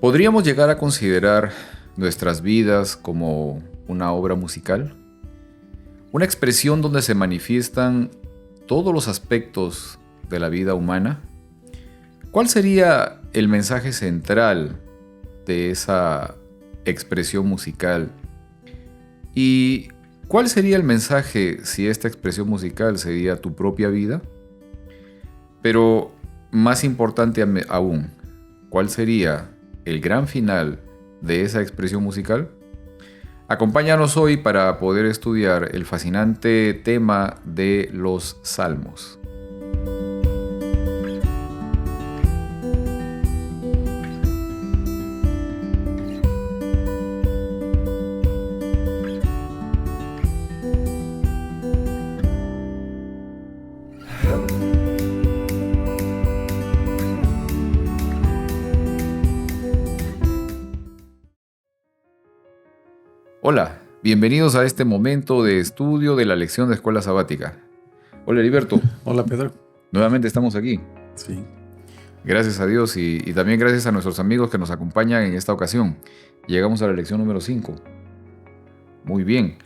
¿Podríamos llegar a considerar nuestras vidas como una obra musical? Una expresión donde se manifiestan todos los aspectos de la vida humana. ¿Cuál sería el mensaje central de esa expresión musical? ¿Y cuál sería el mensaje si esta expresión musical sería tu propia vida? Pero más importante aún, ¿cuál sería el gran final de esa expresión musical? Acompáñanos hoy para poder estudiar el fascinante tema de los salmos. Hola, bienvenidos a este momento de estudio de la lección de escuela sabática. Hola Heriberto. Hola Pedro. Nuevamente estamos aquí. Sí. Gracias a Dios y también gracias a nuestros amigos que nos acompañan en esta ocasión. Llegamos a la lección número 5. Muy bien.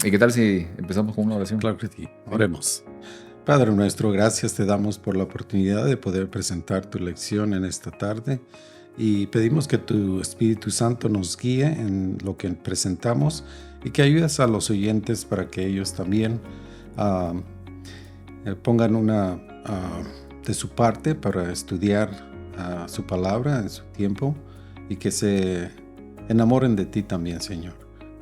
¿Y qué tal si empezamos con una oración? Claro que sí. Oremos. Padre nuestro, gracias te damos por la oportunidad de poder presentar tu lección en esta tarde y pedimos que tu Espíritu Santo nos guíe en lo que presentamos y que ayudes a los oyentes para que ellos también pongan una de su parte para estudiar su palabra en su tiempo y que se enamoren de ti también, Señor.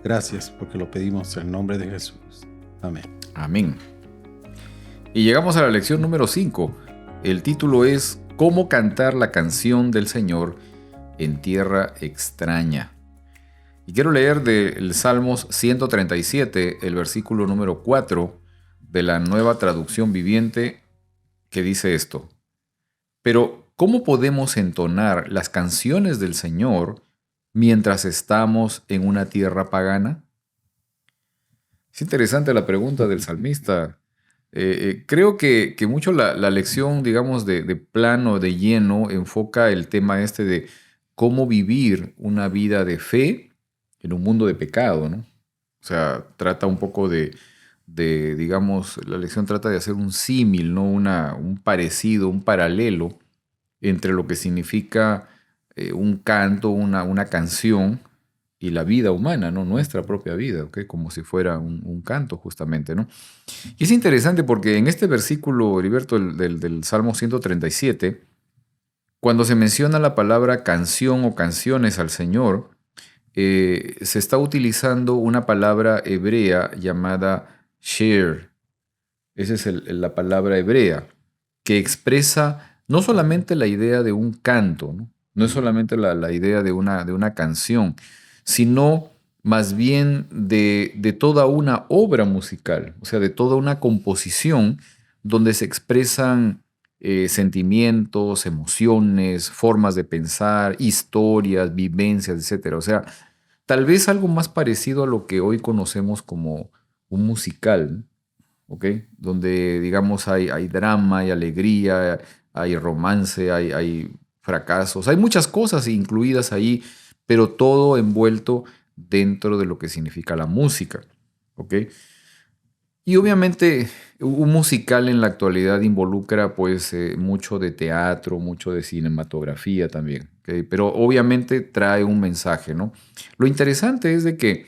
Gracias porque lo pedimos en nombre de Jesús. Amén. Amén. Y llegamos a la lección número 5. El título es ¿Cómo cantar la canción del Señor en tierra extraña? Y quiero leer del Salmos 137, el versículo número 4 de la Nueva Traducción Viviente, que dice esto. Pero, ¿cómo podemos entonar las canciones del Señor mientras estamos en una tierra pagana? Es interesante la pregunta del salmista. Creo que mucho la lección, digamos, de plano, de lleno, enfoca el tema este de cómo vivir una vida de fe en un mundo de pecado, ¿no? O sea, trata un poco digamos, la lección trata de hacer un símil, ¿no? Un parecido, un paralelo entre lo que significa un canto, una canción y la vida humana, ¿no? Nuestra propia vida, ¿ok? Como si fuera un canto, justamente, ¿no? Y es interesante porque en este versículo, Heriberto, del Salmo 137, cuando se menciona la palabra canción o canciones al Señor, se está utilizando una palabra hebrea llamada sher. Esa es la palabra hebrea, que expresa no solamente la idea de un canto, ¿no? No es solamente la idea de una canción, sino más bien de toda una obra musical, o sea, de toda una composición donde se expresan sentimientos, emociones, formas de pensar, historias, vivencias, etc. O sea, tal vez algo más parecido a lo que hoy conocemos como un musical, ¿ok? Donde, digamos, hay drama, hay alegría, hay romance, hay fracasos, hay muchas cosas incluidas ahí, pero todo envuelto dentro de lo que significa la música, ¿ok? Y obviamente un musical en la actualidad involucra pues mucho de teatro, mucho de cinematografía también, ¿ok? Pero obviamente trae un mensaje, ¿no? Lo interesante es de que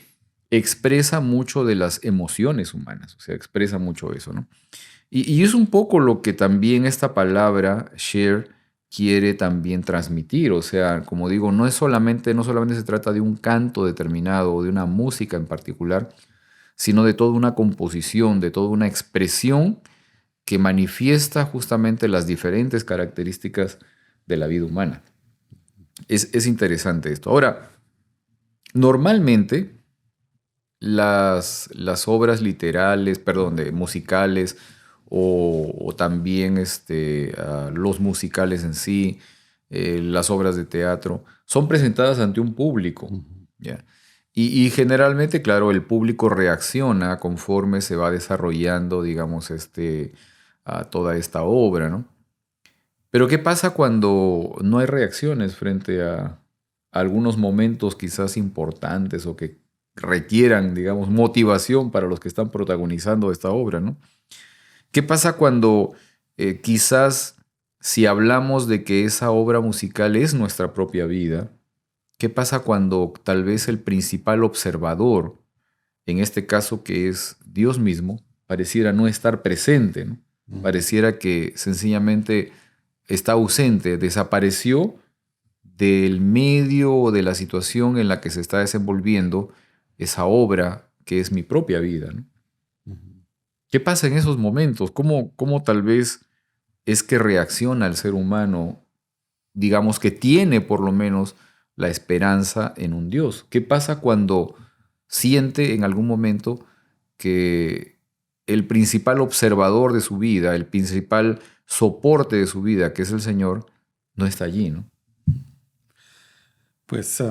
expresa mucho de las emociones humanas, o sea, expresa mucho eso, ¿no? Y es un poco lo que también esta palabra share quiere también transmitir, o sea, como digo, no solamente se trata de un canto determinado o de una música en particular, sino de toda una composición, de toda una expresión que manifiesta justamente las diferentes características de la vida humana. Es interesante esto. Ahora, normalmente las obras literales, perdón, musicales o también los musicales en sí, las obras de teatro, son presentadas ante un público, ¿ya? Y generalmente, claro, el público reacciona conforme se va desarrollando, digamos, toda esta obra, ¿no? Pero ¿qué pasa cuando no hay reacciones frente a algunos momentos quizás importantes o que requieran, digamos, motivación para los que están protagonizando esta obra, ¿no? ¿Qué pasa cuando quizás si hablamos de que esa obra musical es nuestra propia vida? ¿Qué pasa cuando tal vez el principal observador, en este caso que es Dios mismo, pareciera no estar presente, ¿no? Pareciera que sencillamente está ausente, desapareció del medio o de la situación en la que se está desenvolviendo esa obra que es mi propia vida, ¿no? ¿Qué pasa en esos momentos? ¿Cómo tal vez es que reacciona el ser humano, digamos que tiene por lo menos la esperanza en un Dios? ¿Qué pasa cuando siente en algún momento que el principal observador de su vida, el principal soporte de su vida, que es el Señor, no está allí, ¿no? Pues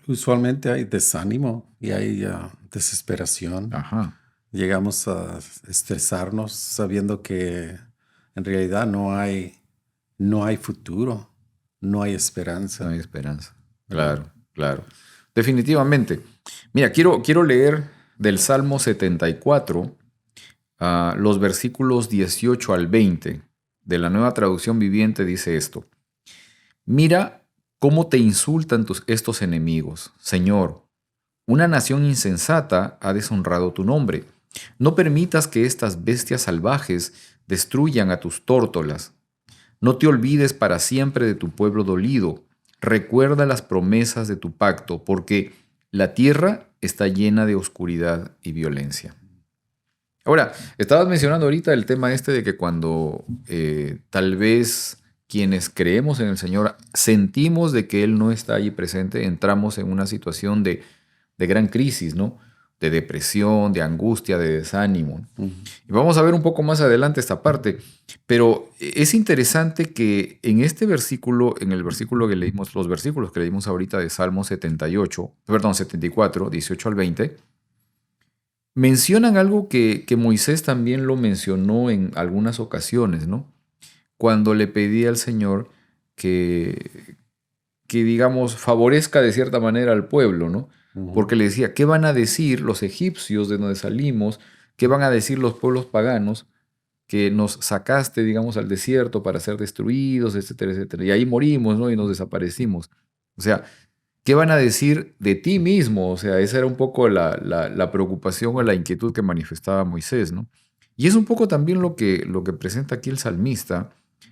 usualmente hay desánimo y hay desesperación. Ajá, Llegamos a estresarnos sabiendo que en realidad no hay futuro, no hay no esperanza, hay esperanza. ¿verdad? Claro, claro. Definitivamente. Mira, quiero leer del Salmo 74, los versículos 18 al 20 de la Nueva Traducción Viviente dice esto. Mira cómo te insultan estos enemigos. Señor, una nación insensata ha deshonrado tu nombre. No permitas que estas bestias salvajes destruyan a tus tórtolas. No te olvides para siempre de tu pueblo dolido. Recuerda las promesas de tu pacto, porque la tierra está llena de oscuridad y violencia. Ahora, estabas mencionando ahorita el tema este de que cuando tal vez quienes creemos en el Señor sentimos de que Él no está allí presente, entramos en una situación de gran crisis, ¿no? De depresión, de angustia, de desánimo. Y vamos a ver un poco más adelante esta parte, pero es interesante que en este versículo, en el versículo que leímos, los versículos que leímos ahorita de Salmo 74, 18 al 20, mencionan algo que Moisés también lo mencionó en algunas ocasiones, ¿no? Cuando le pedía al Señor que digamos, favorezca de cierta manera al pueblo, ¿no? Porque le decía, ¿qué van a decir los egipcios de donde salimos? ¿Qué van a decir los pueblos paganos? Que nos sacaste, digamos, al desierto para ser destruidos, etcétera, etcétera. Y ahí morimos, ¿no? Y nos desaparecimos. O sea, ¿qué van a decir de ti mismo? O sea, esa era un poco la preocupación o la inquietud que manifestaba Moisés, ¿no? Y es un poco también lo que presenta aquí el salmista,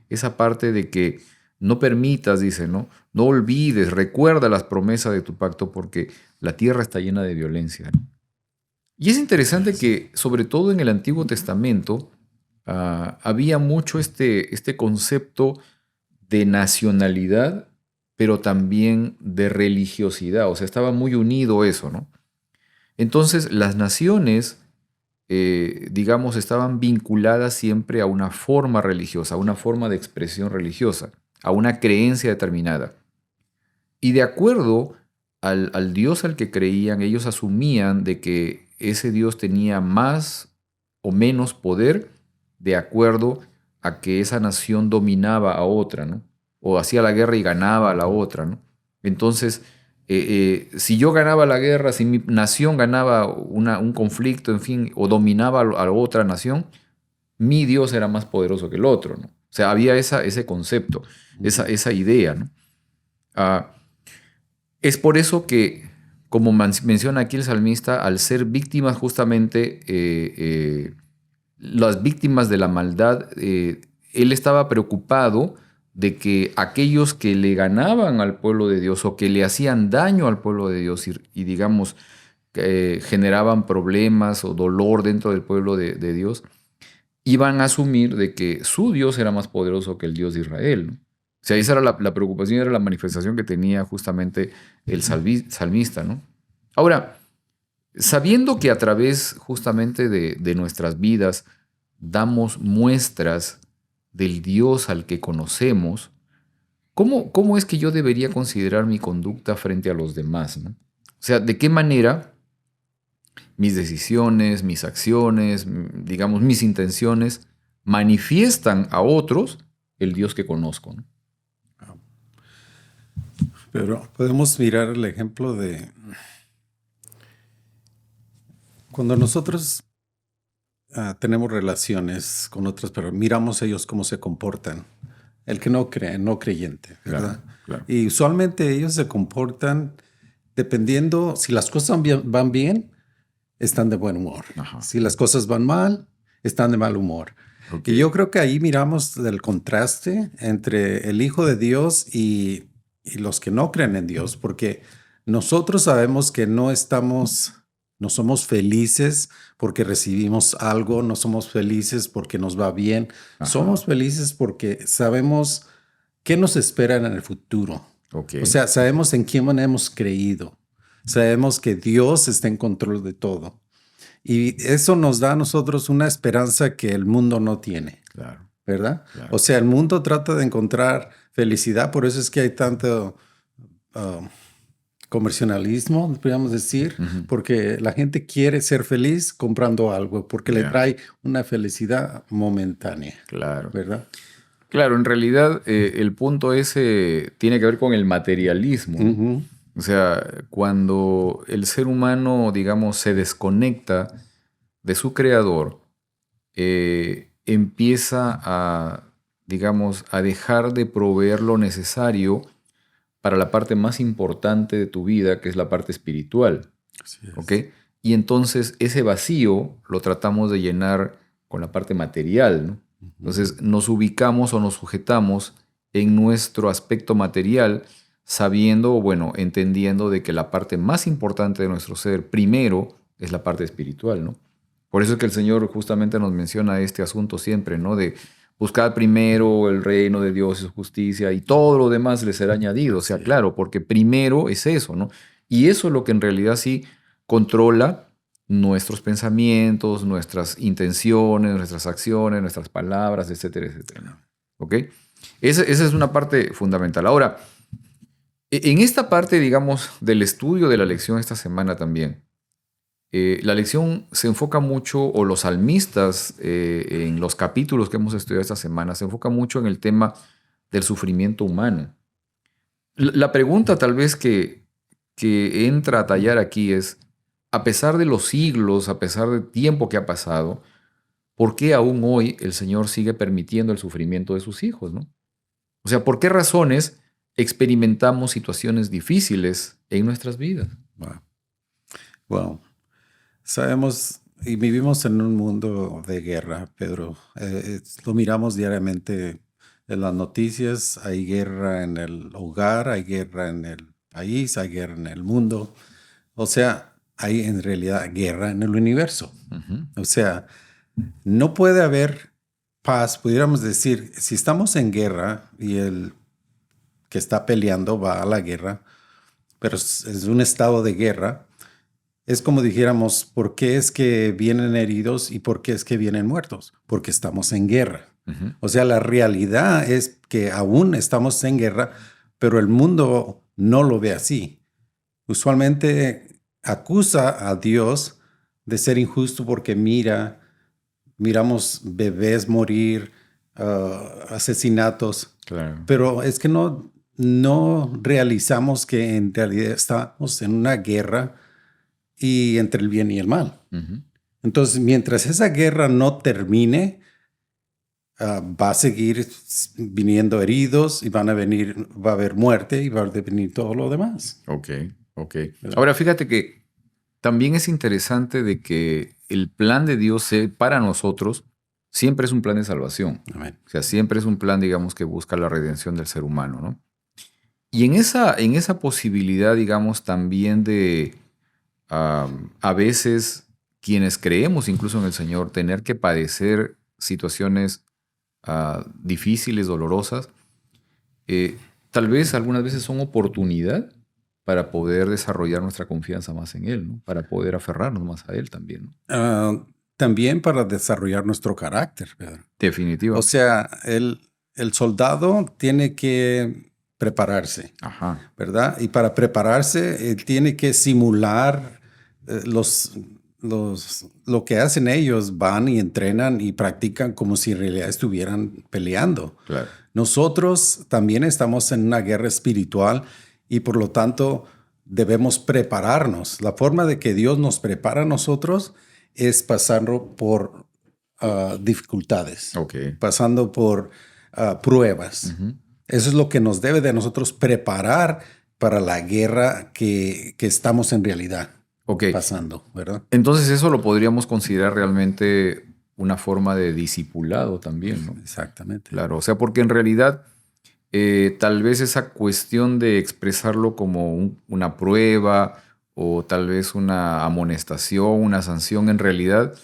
esa parte de que no permitas, dice, ¿no? No olvides, recuerda las promesas de tu pacto porque la tierra está llena de violencia, ¿no? Y es interesante que, sobre todo en el Antiguo Testamento, había mucho este concepto de nacionalidad, pero también de religiosidad. O sea, estaba muy unido eso, ¿no? Entonces, las naciones, digamos, estaban vinculadas siempre a una forma religiosa, a una forma de expresión religiosa, a una creencia determinada. Y de acuerdo al Dios al que creían, ellos asumían de que ese Dios tenía más o menos poder de acuerdo a que esa nación dominaba a otra, ¿no? O hacía la guerra y ganaba a la otra, ¿no? Entonces, si yo ganaba la guerra, si mi nación ganaba un conflicto, en fin, o dominaba a la otra nación, mi Dios era más poderoso que el otro, ¿no? O sea, había ese concepto, esa idea, ¿no? Ah, es por eso que, como menciona aquí el salmista, al ser víctimas justamente, las víctimas de la maldad, él estaba preocupado de que aquellos que le ganaban al pueblo de Dios o que le hacían daño al pueblo de Dios y digamos, generaban problemas o dolor dentro del pueblo de Dios, iban a asumir de que su Dios era más poderoso que el Dios de Israel, ¿no? O sea, esa era la preocupación, era la manifestación que tenía justamente el salmista, ¿no? Ahora, sabiendo que a través justamente de nuestras vidas damos muestras del Dios al que conocemos, ¿cómo es que yo debería considerar mi conducta frente a los demás, ¿no? O sea, ¿de qué manera mis decisiones, mis acciones, digamos, mis intenciones manifiestan a otros el Dios que conozco, ¿no? Pero podemos mirar el ejemplo de cuando nosotros tenemos relaciones con otras personas, miramos ellos cómo se comportan. El que no cree, no creyente, ¿verdad? Claro, claro. Y usualmente ellos se comportan dependiendo si las cosas van bien, están de buen humor. Ajá. Si las cosas van mal, están de mal humor. Ok. Y yo creo que ahí miramos el contraste entre el Hijo de Dios y los que no creen en Dios, porque nosotros sabemos que no somos felices porque recibimos algo, no somos felices porque nos va bien, Ajá. somos felices porque sabemos qué nos espera en el futuro. Ok. O sea, sabemos en quién hemos creído, sabemos que Dios está en control de todo. Y eso nos da a nosotros una esperanza que el mundo no tiene, Claro. ¿verdad? Claro. O sea, el mundo trata de encontrar felicidad, por eso es que hay tanto comercialismo, podríamos decir, porque la gente quiere ser feliz comprando algo, porque le trae una felicidad momentánea. Claro. ¿Verdad? Claro, en realidad el punto ese tiene que ver con el materialismo, ¿no? Ujú. O sea, cuando el ser humano, digamos, se desconecta de su creador, empieza a, digamos, a dejar de proveer lo necesario para la parte más importante de tu vida, que es la parte espiritual. Así es. ¿Ok? Y entonces ese vacío lo tratamos de llenar con la parte material, ¿no? Entonces nos ubicamos o nos sujetamos en nuestro aspecto material, sabiendo, bueno, entendiendo de que la parte más importante de nuestro ser primero es la parte espiritual, ¿no? Por eso es que el Señor justamente nos menciona este asunto siempre, ¿no? De buscar primero el reino de Dios y su justicia y todo lo demás le será añadido. O sea, claro, porque primero es eso, ¿no? Y eso es lo que en realidad sí controla nuestros pensamientos, nuestras intenciones, nuestras acciones, nuestras palabras, etcétera, etcétera. ¿Ok? Esa es una parte fundamental. Ahora, en esta parte, digamos, del estudio de la lección esta semana también, la lección se enfoca mucho, o los salmistas en los capítulos que hemos estudiado esta semana, se enfoca mucho en el tema del sufrimiento humano. La pregunta tal vez que entra a tallar aquí es, a pesar de los siglos, a pesar del tiempo que ha pasado, ¿por qué aún hoy el Señor sigue permitiendo el sufrimiento de sus hijos, ¿no? O sea, ¿por qué razones experimentamos situaciones difíciles en nuestras vidas? Wow. Sabemos y vivimos en un mundo de guerra, Pedro. Lo miramos diariamente en las noticias. Hay guerra en el hogar, hay guerra en el país, hay guerra en el mundo. O sea, hay en realidad guerra en el universo. O sea, no puede haber paz. Pudiéramos decir, si estamos en guerra y el que está peleando va a la guerra, pero es un estado de guerra, es como dijéramos, ¿por qué es que vienen heridos y por qué es que vienen muertos? Porque estamos en guerra. O sea, la realidad es que aún estamos en guerra, pero el mundo no lo ve así. Usualmente acusa a Dios de ser injusto porque miramos bebés morir, asesinatos, Claro. pero es que no realizamos que en realidad estamos en una guerra y entre el bien y el mal. Entonces, mientras esa guerra no termine, va a seguir viniendo heridos y va a haber muerte y va a venir todo lo demás. Ok. Ahora, fíjate que también es interesante de que el plan de Dios para nosotros siempre es un plan de salvación. Amén. O sea, siempre es un plan, digamos, que busca la redención del ser humano, ¿no? Y en esa posibilidad, digamos, también de a veces quienes creemos incluso en el Señor, tener que padecer situaciones difíciles, dolorosas, tal vez algunas veces son oportunidad para poder desarrollar nuestra confianza más en Él, ¿no? Para poder aferrarnos más a Él también, ¿no? También para desarrollar nuestro carácter, Pedro. Definitivamente. O sea, el soldado tiene que prepararse, ¿verdad? Y para prepararse, él tiene que simular lo que hacen ellos, van y entrenan y practican como si en realidad estuvieran peleando. Claro. Nosotros también estamos en una guerra espiritual y por lo tanto debemos prepararnos. La forma de que Dios nos prepara a nosotros es pasando por dificultades, Ok. pasando por pruebas. Ujú. Eso es lo que nos debe de nosotros preparar para la guerra que estamos en realidad Ok. pasando, ¿verdad? Entonces eso lo podríamos considerar realmente una forma de discipulado también, ¿no? Exactamente. Claro, o sea, porque en realidad tal vez esa cuestión de expresarlo como una prueba o tal vez una amonestación, una sanción, en realidad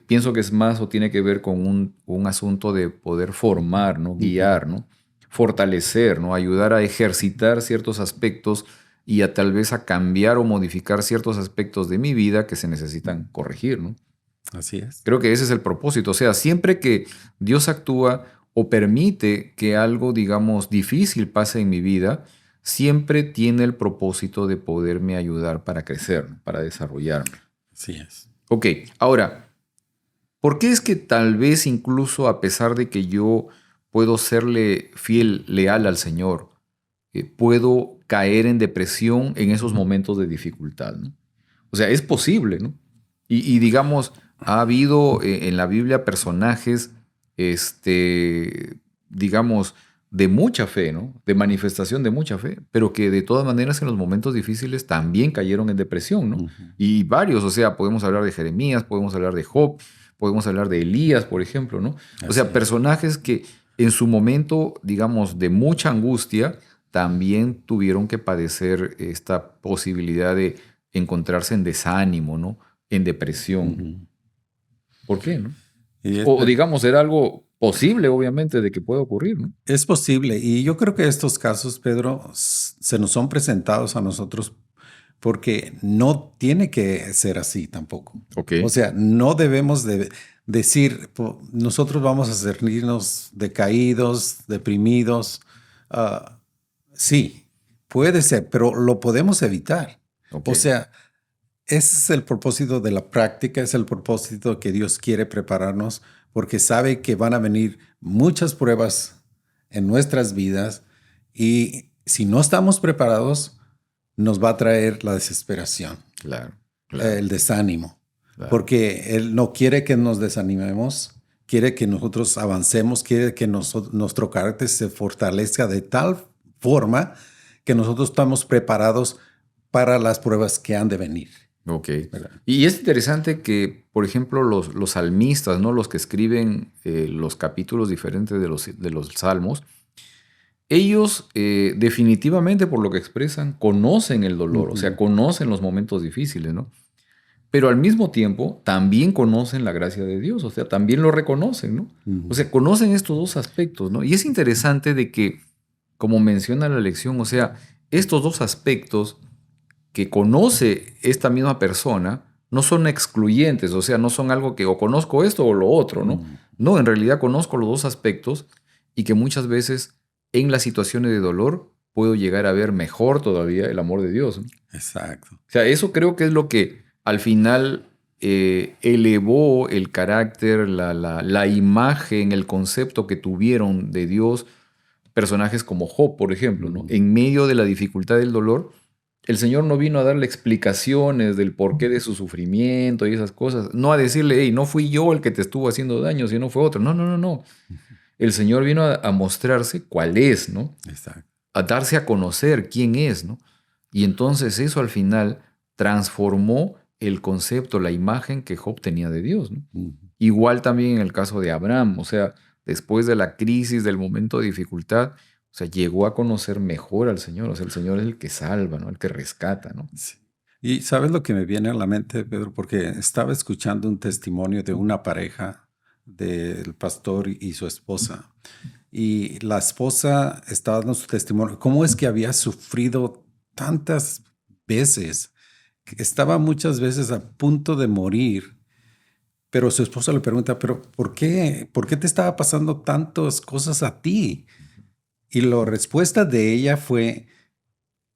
pienso que es más o tiene que ver con un asunto de poder formar, ¿no? Guiar, ¿no? Fortalecer, ¿no? Ayudar a ejercitar ciertos aspectos y a tal vez a cambiar o modificar ciertos aspectos de mi vida que se necesitan corregir, ¿no? Así es. Creo que ese es el propósito. O sea, siempre que Dios actúa o permite que algo, digamos, difícil pase en mi vida, siempre tiene el propósito de poderme ayudar para crecer, ¿no? Para desarrollarme. Así es. Ok, ahora, ¿por qué es que tal vez incluso a pesar de que yo puedo serle fiel, leal al Señor, puedo caer en depresión en esos momentos de dificultad, ¿no? O sea, es posible, ¿no? Y digamos, ha habido en la Biblia personajes, digamos, de mucha fe, ¿no? De manifestación de mucha fe, pero que de todas maneras en los momentos difíciles también cayeron en depresión, ¿no? Ujú. Y varios, o sea, podemos hablar de Jeremías, podemos hablar de Job, podemos hablar de Elías, por ejemplo, ¿no? O Así sea, es. personajes que en su momento, digamos, de mucha angustia, también tuvieron que padecer esta posibilidad de encontrarse en desánimo, ¿no? En depresión. Ujú. ¿Por qué, no? Y O digamos, era algo posible, obviamente, de que pueda ocurrir, ¿no? es posible. Y yo creo que estos casos, Pedro, se nos son presentados a nosotros porque no tiene que ser así tampoco. Ok. O sea, no debemos de decir, nosotros vamos a sentirnos decaídos, deprimidos. Ah, sí, puede ser, pero lo podemos evitar. Ok. O sea, ese es el propósito de la práctica, es el propósito que Dios quiere prepararnos, porque sabe que van a venir muchas pruebas en nuestras vidas y si no estamos preparados, nos va a traer la desesperación, Claro, claro, el desánimo, claro. porque Él no quiere que nos desanimemos, quiere que nosotros avancemos, quiere que nuestro carácter se fortalezca de tal forma que nosotros estamos preparados para las pruebas que han de venir. Ok. ¿Verdad? Y es interesante que, por ejemplo, los salmistas, ¿no? Los que escriben los capítulos diferentes de los salmos, ellos definitivamente, por lo que expresan, conocen el dolor, o sea, conocen los momentos difíciles, ¿no? Pero al mismo tiempo también conocen la gracia de Dios, o sea, también lo reconocen, ¿no? O sea, conocen estos dos aspectos, ¿no? Y es interesante de que, como menciona la lección, o sea, estos dos aspectos que conoce esta misma persona no son excluyentes, o sea, no son algo que o conozco esto o lo otro, ¿no? No, en realidad conozco los dos aspectos y que muchas veces en las situaciones de dolor puedo llegar a ver mejor todavía el amor de Dios, ¿no? Exacto. O sea, eso creo que es lo que al final elevó el carácter, la imagen, el concepto que tuvieron de Dios personajes como Job, por ejemplo, ¿no? En medio de la dificultad del dolor, el Señor no vino a darle explicaciones del porqué de su sufrimiento y esas cosas, no a decirle, hey, no fui yo el que te estuvo haciendo daño, sino fue otro. No, no, no, no. El Señor vino a mostrarse cuál es, ¿no? Exacto. A darse a conocer quién es, ¿no? Y entonces eso al final transformó el concepto, la imagen que Job tenía de Dios, ¿no? Igual también en el caso de Abraham, o sea, después de la crisis, del momento de dificultad, o sea, llegó a conocer mejor al Señor, o sea, el Señor es el que salva, ¿no? El que rescata, ¿no? Sí. Y sabes lo que me viene a la mente, Pedro, porque estaba escuchando un testimonio de una pareja del pastor y su esposa. Y la esposa estaba dando su testimonio. ¿Cómo es que había sufrido tantas veces? Que estaba muchas veces a punto de morir, pero su esposa le pregunta, ¿pero por qué? ¿Por qué te estaba pasando tantas cosas a ti? Y la respuesta de ella fue,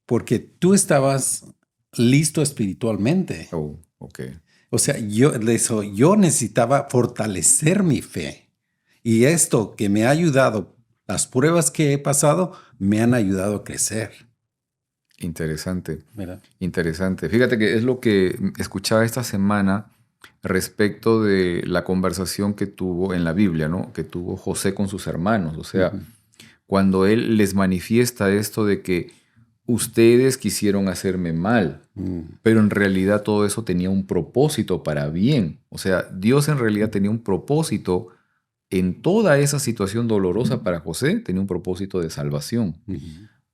porque tú estabas listo espiritualmente. Oh, ok. O sea, yo necesitaba fortalecer mi fe. Y esto que me ha ayudado, las pruebas que he pasado, me han ayudado a crecer. Interesante, ¿Verdad? interesante. Fíjate que es lo que escuchaba esta semana respecto de la conversación que tuvo en la Biblia, ¿no? Que tuvo José con sus hermanos. O sea, cuando él les manifiesta esto de que ustedes quisieron hacerme mal, pero en realidad todo eso tenía un propósito para bien. O sea, Dios en realidad tenía un propósito en toda esa situación dolorosa para José, tenía un propósito de salvación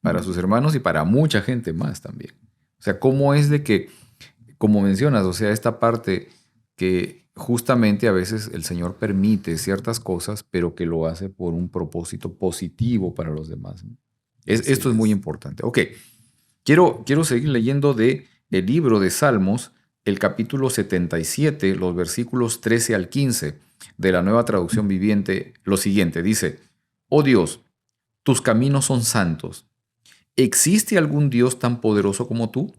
para sus hermanos y para mucha gente más también. O sea, cómo es de que, como mencionas, o sea, esta parte que justamente a veces el Señor permite ciertas cosas, pero que lo hace por un propósito positivo para los demás, ¿no? Esto es muy importante. Ok, quiero seguir leyendo de el libro de Salmos, el capítulo 77, los versículos 13 al 15 de la Nueva Traducción Viviente. Lo siguiente dice: Oh Dios, tus caminos son santos. ¿Existe algún Dios tan poderoso como tú?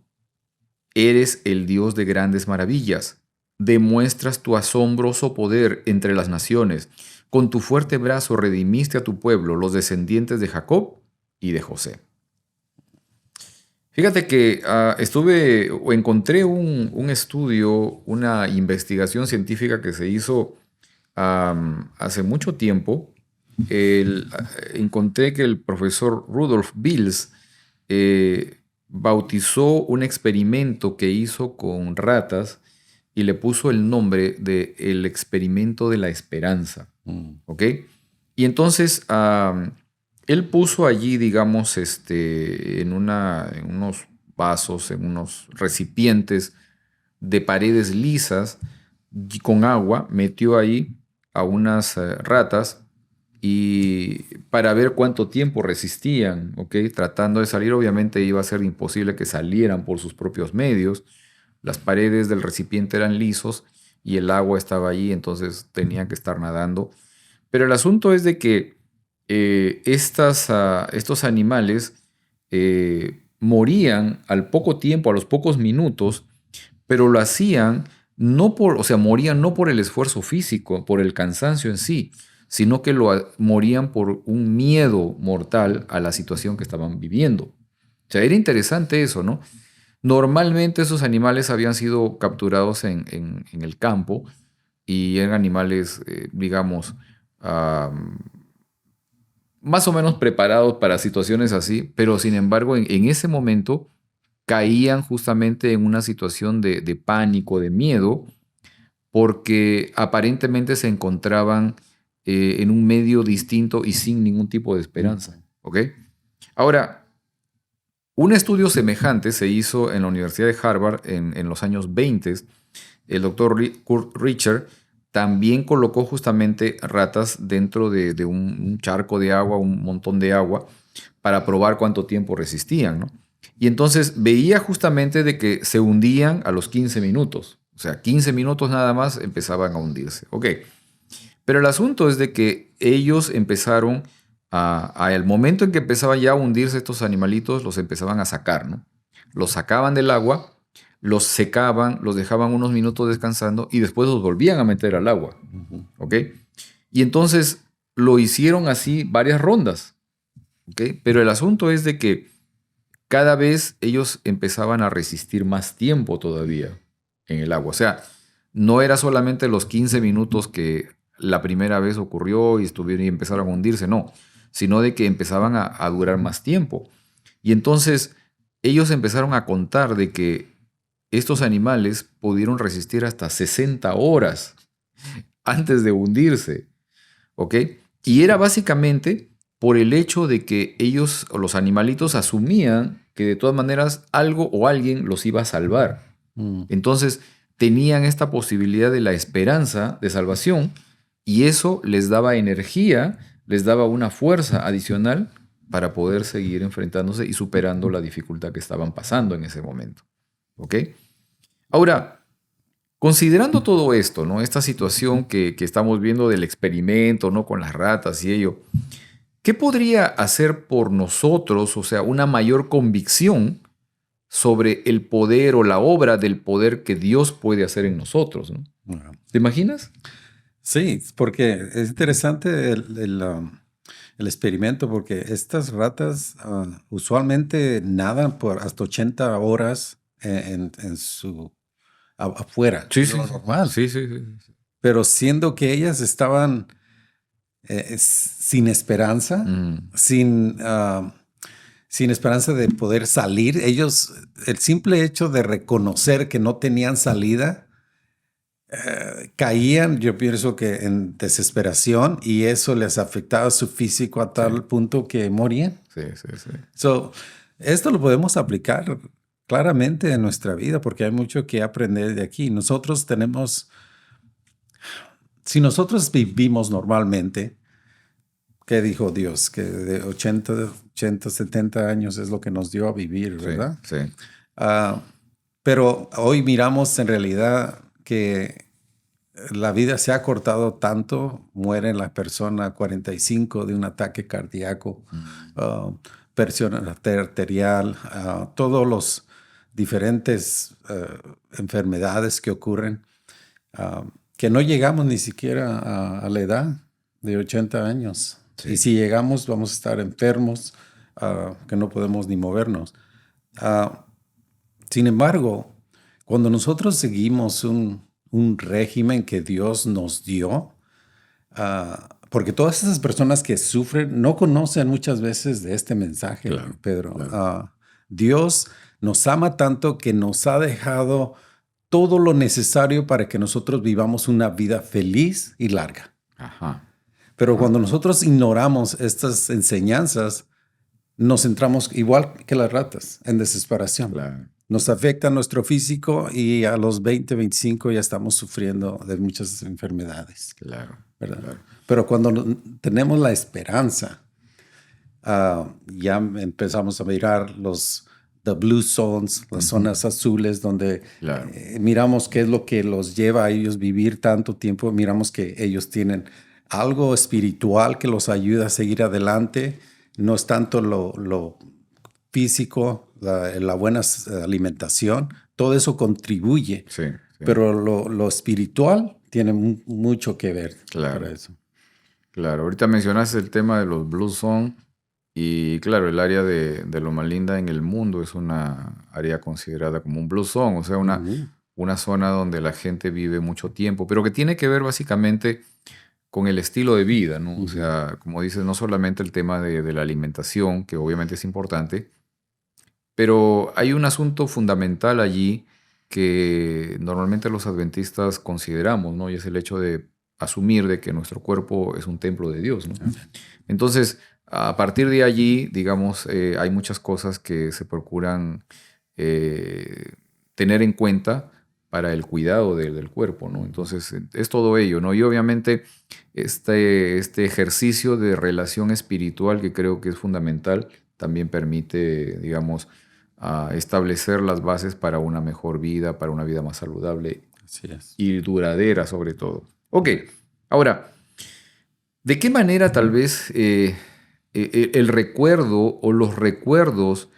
Eres el Dios de grandes maravillas. Demuestras tu asombroso poder entre las naciones. Con tu fuerte brazo redimiste a tu pueblo, los descendientes de Jacob y de José. Fíjate que encontré un estudio, una investigación científica que se hizo hace mucho tiempo. Encontré que el profesor Rudolf Bills bautizó un experimento que hizo con ratas y le puso el nombre de el experimento de la esperanza. ¿Ok? Y entonces él puso allí, digamos, en unos vasos, en unos recipientes de paredes lisas y con agua, metió ahí a unas ratas y para ver cuánto tiempo resistían, ¿ok? Tratando de salir, obviamente iba a ser imposible que salieran por sus propios medios. Las paredes del recipiente eran lisos y el agua estaba allí, entonces tenían que estar nadando. Pero el asunto es de que estos animales morían al poco tiempo, a los pocos minutos, pero lo hacían o sea, morían no por el esfuerzo físico, por el cansancio en sí, sino que morían por un miedo mortal a la situación que estaban viviendo. O sea, era interesante eso, ¿no? Normalmente esos animales habían sido capturados en el campo y eran animales, digamos, más o menos preparados para situaciones así, pero sin embargo en ese momento caían justamente en una situación de pánico, de miedo, porque aparentemente se encontraban en un medio distinto y sin ningún tipo de esperanza. ¿Ok? Ahora, un estudio semejante se hizo en la Universidad de Harvard en los años 20. El doctor Kurt Richter también colocó justamente ratas dentro de un charco de agua, un montón de agua, para probar cuánto tiempo resistían, ¿no? Y entonces veía justamente de que se hundían a los 15 minutos. O sea, 15 minutos nada más empezaban a hundirse. Ok. Pero el asunto es de que ellos empezaron al momento en que empezaban ya a hundirse estos animalitos, los empezaban a sacar, ¿no? Los sacaban del agua, los secaban, los dejaban unos minutos descansando y después los volvían a meter al agua. ¿Ok? Y entonces lo hicieron así varias rondas. ¿Ok? Pero el asunto es de que cada vez ellos empezaban a resistir más tiempo todavía en el agua. O sea, no era solamente los 15 minutos que la primera vez ocurrió y estuvieron y empezaron a hundirse, no, sino de que empezaban a durar más tiempo. Y entonces ellos empezaron a contar de que estos animales pudieron resistir hasta 60 horas antes de hundirse, ¿ok? Y era básicamente por el hecho de que ellos, o los animalitos, asumían que de todas maneras algo o alguien los iba a salvar. Entonces tenían esta posibilidad de la esperanza de salvación y eso les daba energía, les daba una fuerza adicional para poder seguir enfrentándose y superando la dificultad que estaban pasando en ese momento. ¿Ok? Ahora, considerando todo esto, ¿no? Esta situación que estamos viendo del experimento, ¿no? Con las ratas y ello, ¿qué podría hacer por nosotros, o sea, una mayor convicción sobre el poder o la obra del poder que Dios puede hacer en nosotros, ¿no? Wow. ¿Te imaginas? Sí, porque es interesante el experimento, porque estas ratas usualmente nadan por hasta 80 horas en su afuera, Sí, lo sí, sí. normal. Sí, sí, sí. Pero siendo que ellas estaban sin esperanza, Mm, sin esperanza de poder salir, ellos, el simple hecho de reconocer que no tenían salida, caían, yo pienso que en desesperación, y eso les afectaba su físico a sí, tal punto que morían. sí, sí, sí. So, esto lo podemos aplicar claramente en nuestra vida porque hay mucho que aprender de aquí. Nosotros tenemos, si nosotros vivimos normalmente, ¿qué dijo Dios? Que de 80, 70 años es lo que nos dio a vivir, Sí, ¿verdad? sí, Ah, pero hoy miramos en realidad que la vida se ha cortado tanto, muere la persona a 45 de un ataque cardíaco, mm, presión arterial, todos los diferentes enfermedades que ocurren, ah, que no llegamos ni siquiera a la edad de 80 años. Y sí, si llegamos, vamos a estar enfermos, que no podemos ni movernos. Ah, Sin embargo, cuando nosotros seguimos un régimen que Dios nos dio, porque todas esas personas que sufren no conocen muchas veces de este mensaje, claro, Pedro. claro. Dios nos ama tanto que nos ha dejado todo lo necesario para que nosotros vivamos una vida feliz y larga. Ajá, Pero ajá, cuando nosotros ignoramos estas enseñanzas, nos entramos igual que las ratas en desesperación. claro, Nos afecta nuestro físico y a los 20, 25 ya estamos sufriendo de muchas enfermedades, claro, ¿verdad? claro. Pero cuando tenemos la esperanza, ya empezamos a mirar the blue zones, las Ujú, zonas azules, donde claro, miramos qué es lo que los lleva a ellos vivir tanto tiempo, miramos que ellos tienen algo espiritual que los ayuda a seguir adelante, no es tanto lo físico, la buena alimentación, todo eso contribuye, sí, sí, pero lo espiritual tiene mucho que ver claro, para eso. claro. Ahorita mencionaste el tema de los Blue Zone y claro, el área de Loma Linda en el mundo es una área considerada como un Blue Zone, o sea, Ujú, una zona donde la gente vive mucho tiempo, pero que tiene que ver básicamente con el estilo de vida, ¿no? O ujú, sea, como dices, no solamente el tema de la alimentación, que obviamente es importante, pero hay un asunto fundamental allí que normalmente los adventistas consideramos, ¿no? Y es el hecho de asumir de que nuestro cuerpo es un templo de Dios, ¿no? Entonces, a partir de allí, digamos, hay muchas cosas que se procuran eh, tener en cuenta para el cuidado del cuerpo, ¿no? Entonces, es todo ello, ¿no? Y obviamente este ejercicio de relación espiritual que creo que es fundamental también permite, digamos, establecer las bases para una mejor vida, para una vida más saludable así es. y duradera sobre todo. Ok, ahora, ¿de qué manera tal vez el recuerdo o los recuerdos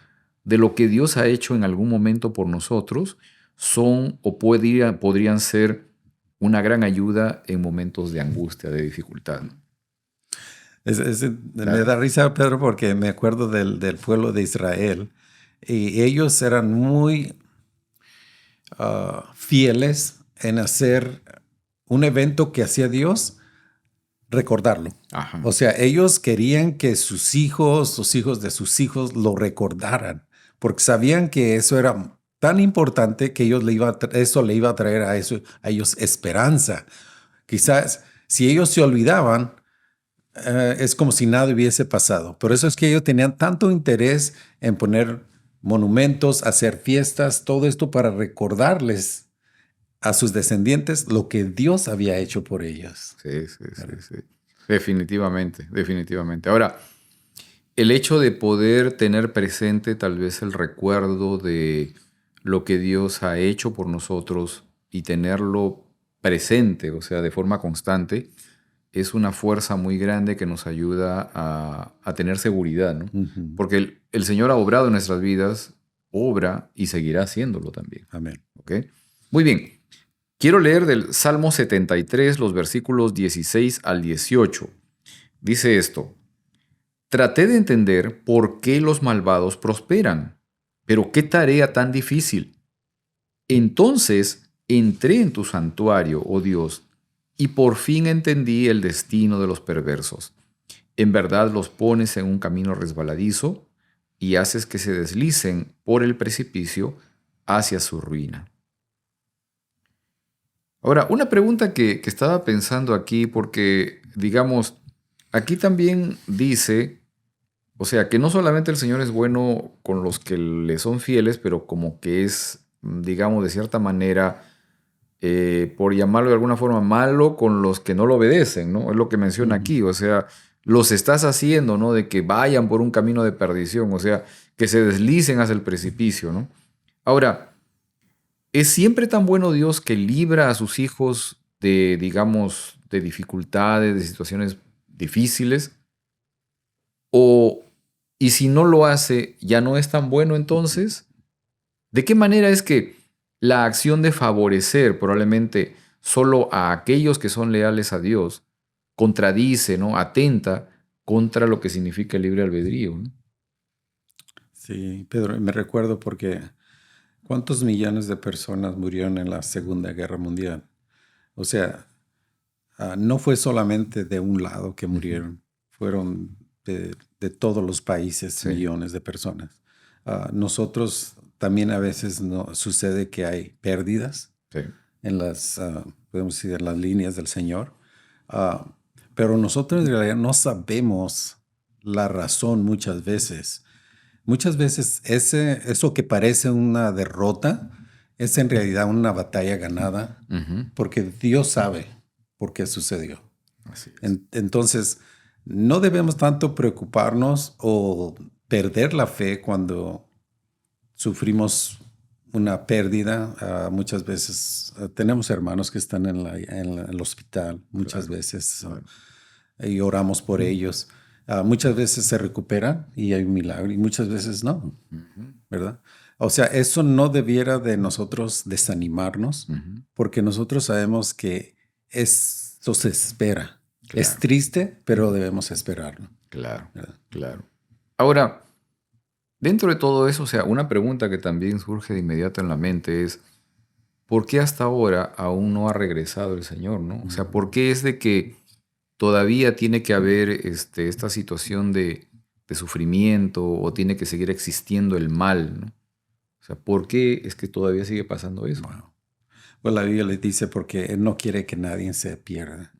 de lo que Dios ha hecho en algún momento por nosotros son o podrían ser una gran ayuda en momentos de angustia, de dificultad? Me da risa, Pedro, porque me acuerdo del pueblo de Israel y ellos eran muy fieles en hacer un evento que hacía Dios, recordarlo. Ajá, O sea, ellos querían que sus hijos, los hijos de sus hijos, lo recordaran, porque sabían que eso era tan importante que eso le iba a traer a ellos esperanza. Quizás si ellos se olvidaban, es como si nada hubiese pasado. Por eso es que ellos tenían tanto interés en poner monumentos, hacer fiestas, todo esto para recordarles a sus descendientes lo que Dios había hecho por ellos. sí, sí, sí, sí. Definitivamente, definitivamente. Ahora, el hecho de poder tener presente tal vez el recuerdo de lo que Dios ha hecho por nosotros y tenerlo presente, o sea, de forma constante, es una fuerza muy grande que nos ayuda a tener seguridad, ¿no? Ujú. Porque el Señor ha obrado en nuestras vidas obra y seguirá haciéndolo también. Amén. ¿Ok? Muy bien. Quiero leer del Salmo 73, los versículos 16 al 18. Dice esto: Traté de entender por qué los malvados prosperan, pero qué tarea tan difícil. Entonces entré en tu santuario, oh Dios, y por fin entendí el destino de los perversos. En verdad los pones en un camino resbaladizo y haces que se deslicen por el precipicio hacia su ruina. Ahora, una pregunta que estaba pensando aquí, porque, digamos, aquí también dice, o sea, que no solamente el Señor es bueno con los que le son fieles, pero como que es, digamos, de cierta manera, por llamarlo de alguna forma, malo con los que no lo obedecen, ¿no? Es lo que menciona Ujú. aquí, o sea, los estás haciendo, ¿no? De que vayan por un camino de perdición, o sea, que se deslicen hacia el precipicio, ¿no? Ahora, ¿es siempre tan bueno Dios que libra a sus hijos de, digamos, de dificultades, de situaciones difíciles? ¿O, y si no lo hace, ya no es tan bueno entonces? ¿De qué manera es que la acción de favorecer probablemente solo a aquellos que son leales a Dios contradice, ¿no? Atenta contra lo que significa el libre albedrío, ¿no? Sí, Pedro, me recuerdo porque ¿cuántos millones de personas murieron en la Segunda Guerra Mundial? O sea, no fue solamente de un lado que Ujú. murieron, fueron de todos los países Sí, millones de personas. Nosotros también a veces sucede que hay pérdidas sí, en las, podemos decir, en las líneas del Señor. Ah, pero nosotros en realidad no sabemos la razón muchas veces. Muchas veces eso que parece una derrota es en realidad una batalla ganada ujú, porque Dios sabe por qué sucedió. así es. Entonces, no debemos tanto preocuparnos o perder la fe cuando sufrimos una pérdida. Muchas veces tenemos hermanos que están en el hospital, muchas Claro, veces, claro. y oramos por ellos. Muchas veces se recuperan y hay un milagro y muchas veces no, Ujú, ¿verdad? O sea, eso no debiera de nosotros desanimarnos ujú, porque nosotros sabemos que esto se espera. Es claro, triste, pero debemos esperarlo, claro, ¿verdad? claro. Ahora, dentro de todo eso, o sea, una pregunta que también surge de inmediato en la mente es, ¿por qué hasta ahora aún no ha regresado el Señor, no? O sea, ¿por Mm. qué es de que todavía tiene que haber esta situación de sufrimiento o tiene que seguir existiendo el mal, ¿no? O sea, ¿por qué es que todavía sigue pasando eso? Wow. Pues la Biblia le dice porque Él no quiere que nadie se pierda.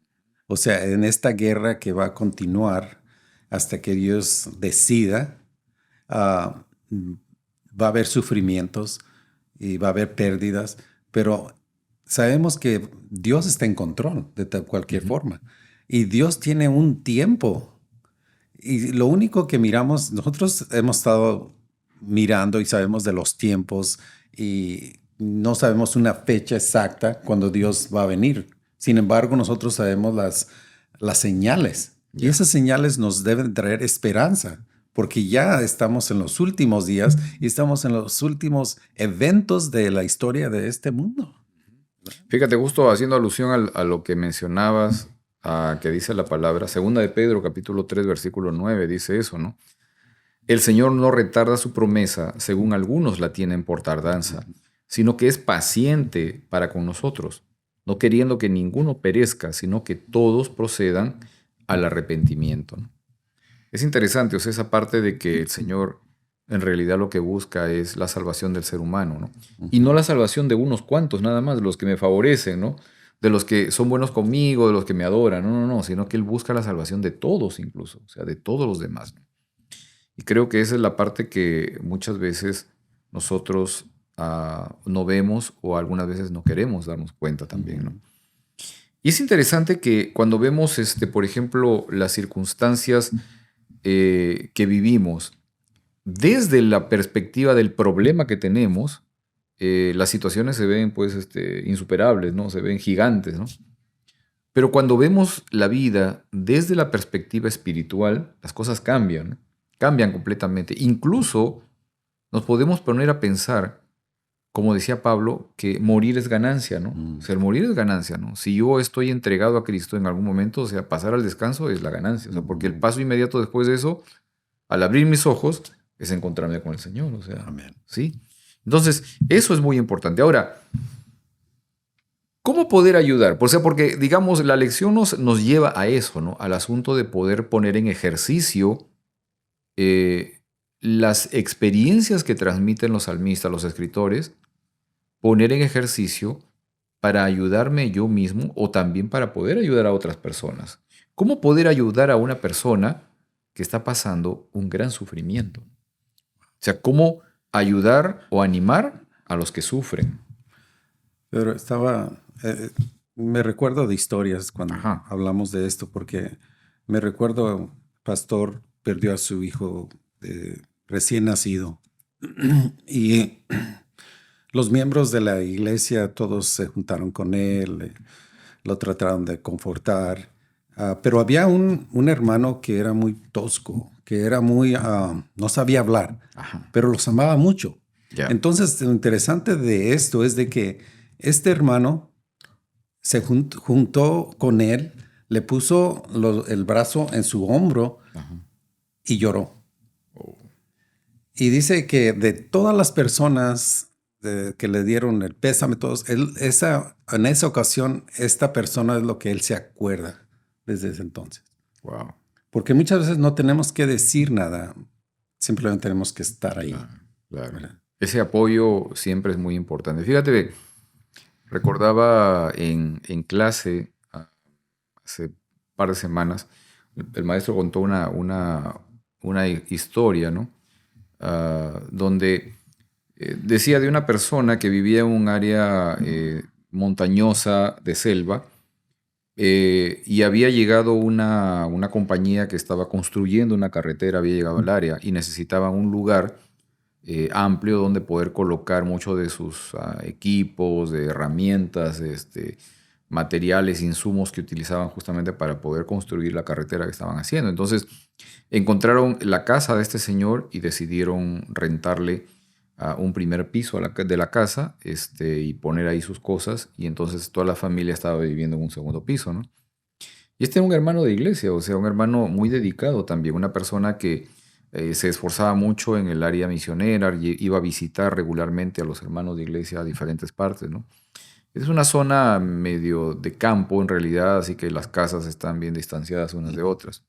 O sea, en esta guerra que va a continuar hasta que Dios decida, ah, mm, va a haber sufrimientos y va a haber pérdidas, pero sabemos que Dios está en control de cualquier Ujú, forma y Dios tiene un tiempo. Y lo único que miramos, nosotros hemos estado mirando y sabemos de los tiempos y no sabemos una fecha exacta cuando Dios va a venir. Sin embargo, nosotros sabemos las señales y ya. esas señales nos deben traer esperanza porque ya estamos en los últimos días y estamos en los últimos eventos de la historia de este mundo. Fíjate, justo haciendo alusión a lo que mencionabas, a que dice la palabra, segunda de Pedro, capítulo 3 versículo 9 dice eso, ¿no? El Señor no retarda su promesa, según algunos la tienen por tardanza, sino que es paciente para con nosotros, no queriendo que ninguno perezca, sino que todos procedan al arrepentimiento, ¿no? Es interesante, o sea, esa parte de que el Señor en realidad lo que busca es la salvación del ser humano, ¿no? Y no Ujú. la salvación de unos cuantos nada más, de los que me favorecen, ¿no? De los que son buenos conmigo, de los que me adoran, no, no, no, sino que Él busca la salvación de todos incluso, o sea, de todos los demás, ¿no? Y creo que esa es la parte que muchas veces nosotros no vemos o algunas veces no queremos darnos cuenta también, ¿no? Ujú. Y es interesante que cuando vemos, por ejemplo, las circunstancias que vivimos desde la perspectiva del problema que tenemos, las situaciones se ven pues insuperables, ¿no? Se ven gigantes, ¿no? Pero cuando vemos la vida desde la perspectiva espiritual, las cosas cambian, ¿no? Cambian completamente. Incluso nos podemos poner a pensar, como decía Pablo, que morir es ganancia, ¿no? O sea, el morir es ganancia, ¿no? Si yo estoy entregado a Cristo en algún momento, o sea, pasar al descanso es la ganancia, o sea, porque el paso inmediato después de eso, al abrir mis ojos, es encontrarme con el Señor, o sea, Amén. ¿sí? Entonces, eso es muy importante. Ahora, ¿cómo poder ayudar? O sea, porque, digamos, la lección nos lleva a eso, ¿no? Al asunto de poder poner en ejercicio las experiencias que transmiten los salmistas, los escritores, poner en ejercicio para ayudarme yo mismo o también para poder ayudar a otras personas. ¿Cómo poder ayudar a una persona que está pasando un gran sufrimiento? O sea, ¿cómo ayudar o animar a los que sufren? Pero me recuerdo de historias cuando Ajá. hablamos de esto, porque me recuerdo, pastor perdió a su hijo recién nacido y los miembros de la iglesia todos se juntaron con él, lo trataron de confortar, pero había un hermano que era muy tosco, que era no sabía hablar, Ajá. pero los amaba mucho. Ya. Entonces, lo interesante de esto es de que este hermano se juntó con él, le puso el brazo en su hombro Ajá. y lloró. Oh. Y dice que de todas las personas que le dieron el pésame, todos, en esa ocasión, esta persona es lo que él se acuerda desde ese entonces. Wow. Porque muchas veces no tenemos que decir nada, simplemente tenemos que estar ahí. Claro. ¿Verdad? Ese apoyo siempre es muy importante. Fíjate, recordaba en clase hace un par de semanas, el maestro contó una historia, ¿no? Donde decía de una persona que vivía en un área montañosa de selva y había llegado una compañía que estaba construyendo una carretera, había llegado al área y necesitaban un lugar amplio donde poder colocar muchos de sus equipos, de herramientas, materiales, insumos que utilizaban justamente para poder construir la carretera que estaban haciendo. Entonces encontraron la casa de este señor y decidieron rentarle un primer piso de la casa y poner ahí sus cosas y entonces toda la familia estaba viviendo en un segundo piso, ¿no? Y este era un hermano de iglesia, o sea, un hermano muy dedicado también, una persona que se esforzaba mucho en el área misionera, y iba a visitar regularmente a los hermanos de iglesia a diferentes partes, ¿no? Es una zona medio de campo en realidad, así que las casas están bien distanciadas unas de otras.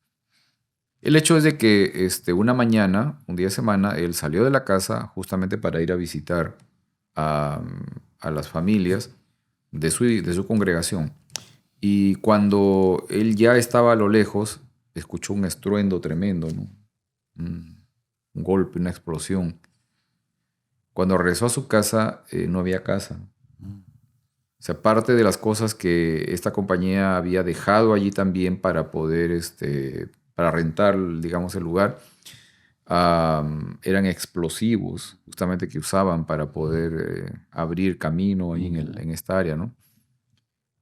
El hecho es de que una mañana, un día de semana, él salió de la casa justamente para ir a visitar a, a las familias de su congregación. Y cuando él ya estaba a lo lejos, escuchó un estruendo tremendo, ¿no? Un golpe, una explosión. Cuando regresó a su casa, no había casa. O sea, parte de las cosas que esta compañía había dejado allí también para poder, para rentar, digamos, el lugar, eran explosivos, justamente que usaban para poder abrir camino ahí en esta área, ¿no?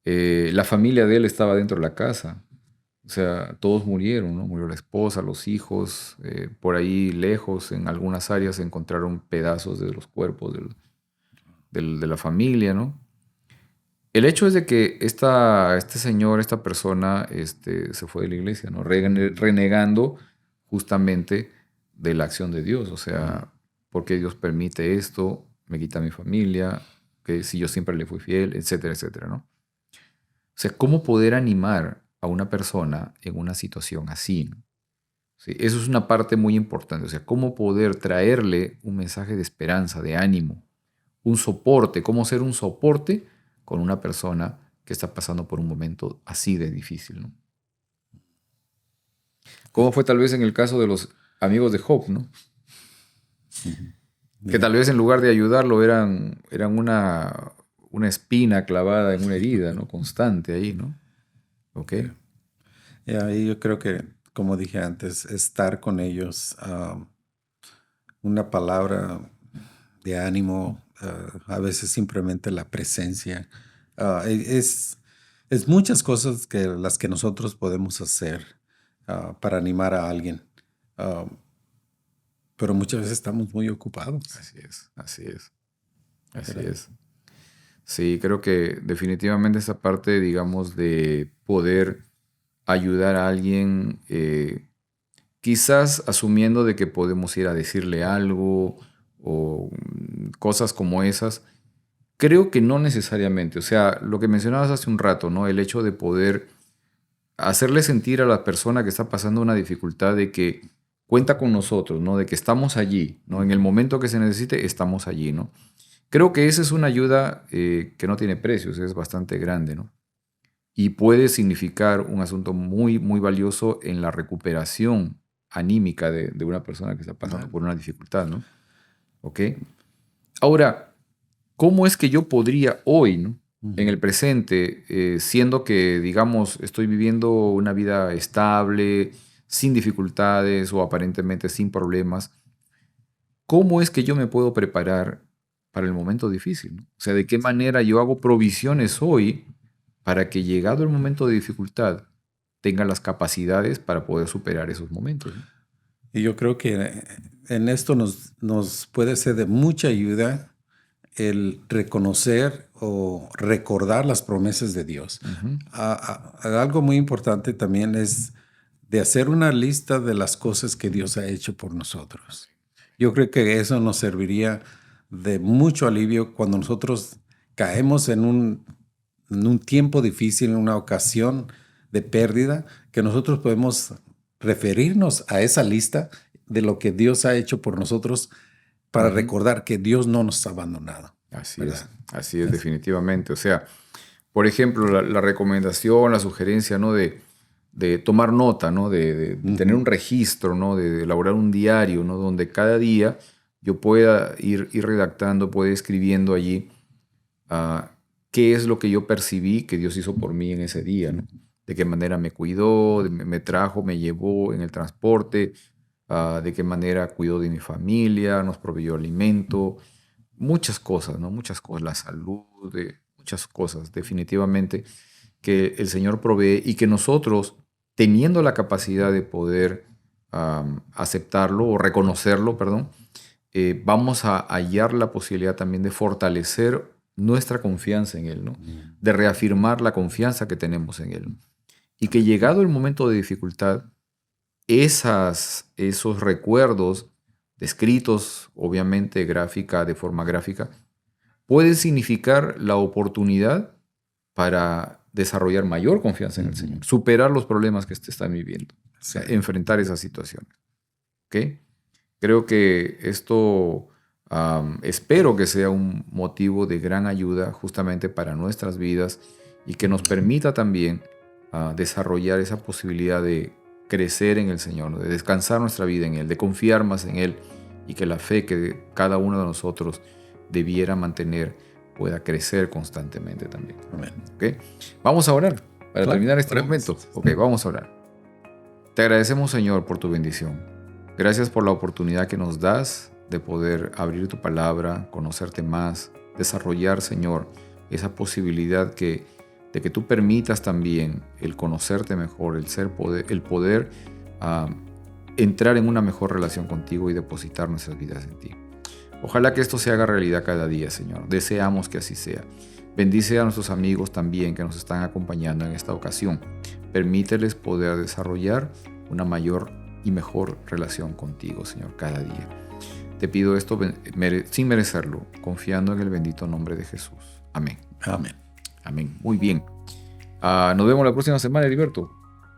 La familia de él estaba dentro de la casa. O sea, todos murieron, ¿no? Murió la esposa, los hijos. Por ahí lejos, en algunas áreas, se encontraron pedazos de los cuerpos de la familia, ¿no? El hecho es de que este señor, esta persona, se fue de la iglesia, ¿no? Renegando justamente de la acción de Dios. O sea, ¿por qué Dios permite esto? Me quita mi familia, que si yo siempre le fui fiel, etcétera, etcétera, ¿no? O sea, ¿cómo poder animar a una persona en una situación así, ¿no? Sí, eso es una parte muy importante. O sea, cómo poder traerle un mensaje de esperanza, de ánimo, un soporte, cómo ser un soporte con una persona que está pasando por un momento así de difícil, ¿no? Como fue tal vez en el caso de los amigos de Job, ¿no? Que tal vez en lugar de ayudarlo eran una espina clavada en una herida, ¿no? Constante ahí, ¿no? ¿Ok? Y ahí yo creo que, como dije antes, estar con ellos, una palabra de ánimo, a veces simplemente la presencia. Ah, e- es, es muchas cosas las que nosotros podemos hacer para animar a alguien. Ah, Pero muchas veces estamos muy ocupados. Así es, así es, así es. Sí, creo que definitivamente esa parte, digamos, de poder ayudar a alguien, quizás asumiendo de que podemos ir a decirle algo o cosas como esas, creo que no necesariamente. O sea, lo que mencionabas hace un rato, ¿no? El hecho de poder hacerle sentir a la persona que está pasando una dificultad de que cuenta con nosotros, ¿no? De que estamos allí, ¿no? En el momento que se necesite, estamos allí, ¿no? Creo que esa es una ayuda que no tiene precios, es bastante grande, ¿no? Y puede significar un asunto muy, muy valioso en la recuperación anímica de una persona que está pasando por una dificultad, ¿no? ¿Ok? Ahora, ¿cómo es que yo podría hoy, ¿no? En el presente, siendo que, digamos, estoy viviendo una vida estable, sin dificultades o aparentemente sin problemas, ¿cómo es que yo me puedo preparar para el momento difícil, ¿no? O sea, ¿de qué manera yo hago provisiones hoy para que llegado el momento de dificultad tenga las capacidades para poder superar esos momentos, ¿no? Y yo creo que en esto nos puede ser de mucha ayuda el reconocer o recordar las promesas de Dios. Algo muy importante también es de hacer una lista de las cosas que Dios ha hecho por nosotros. Yo creo que eso nos serviría de mucho alivio cuando nosotros caemos en un tiempo difícil, en una ocasión de pérdida, que nosotros podemos referirnos a esa lista de lo que Dios ha hecho por nosotros para recordar que Dios no nos ha abandonado. Así es, definitivamente. O sea, por ejemplo, la recomendación, la sugerencia, ¿no? De tomar nota, ¿no? De tener un registro, ¿no? De elaborar un diario, ¿no? Donde cada día yo pueda ir redactando, pueda ir escribiendo allí qué es lo que yo percibí que Dios hizo por mí en ese día, ¿no? De qué manera me cuidó, me trajo, me llevó en el transporte, de qué manera cuidó de mi familia, nos proveyó alimento, muchas cosas, ¿no? Muchas cosas, la salud, muchas cosas, definitivamente, que el Señor provee y que nosotros, teniendo la capacidad de poder aceptarlo o reconocerlo, perdón, vamos a hallar la posibilidad también de fortalecer nuestra confianza en Él, ¿no? De reafirmar la confianza que tenemos en Él. Y que llegado el momento de dificultad, esos recuerdos descritos, obviamente de forma gráfica, pueden significar la oportunidad para desarrollar mayor confianza en el Señor, superar los problemas que están viviendo, o sea, enfrentar esas situaciones. ¿Ok? Creo que esto espero que sea un motivo de gran ayuda justamente para nuestras vidas y que nos permita también desarrollar esa posibilidad de crecer en el Señor, de descansar nuestra vida en Él, de confiar más en Él y que la fe que cada uno de nosotros debiera mantener pueda crecer constantemente también. Amén. ¿Okay? Vamos a orar para terminar este momento. Ok, vamos a orar. Te agradecemos, Señor, por tu bendición. Gracias por la oportunidad que nos das de poder abrir tu palabra, conocerte más, desarrollar, Señor, esa posibilidad de que tú permitas también el conocerte mejor, el poder entrar en una mejor relación contigo y depositar nuestras vidas en ti. Ojalá que esto se haga realidad cada día, Señor. Deseamos que así sea. Bendice a nuestros amigos también que nos están acompañando en esta ocasión. Permíteles poder desarrollar una mayor y mejor relación contigo, Señor, cada día. Te pido esto sin merecerlo, confiando en el bendito nombre de Jesús. Amén. Amén. Amén. Muy bien. Nos vemos la próxima semana, Heriberto.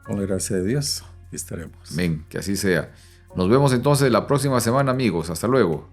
Con la gracia de Dios, aquí estaremos. Amén. Que así sea. Nos vemos entonces la próxima semana, amigos. Hasta luego.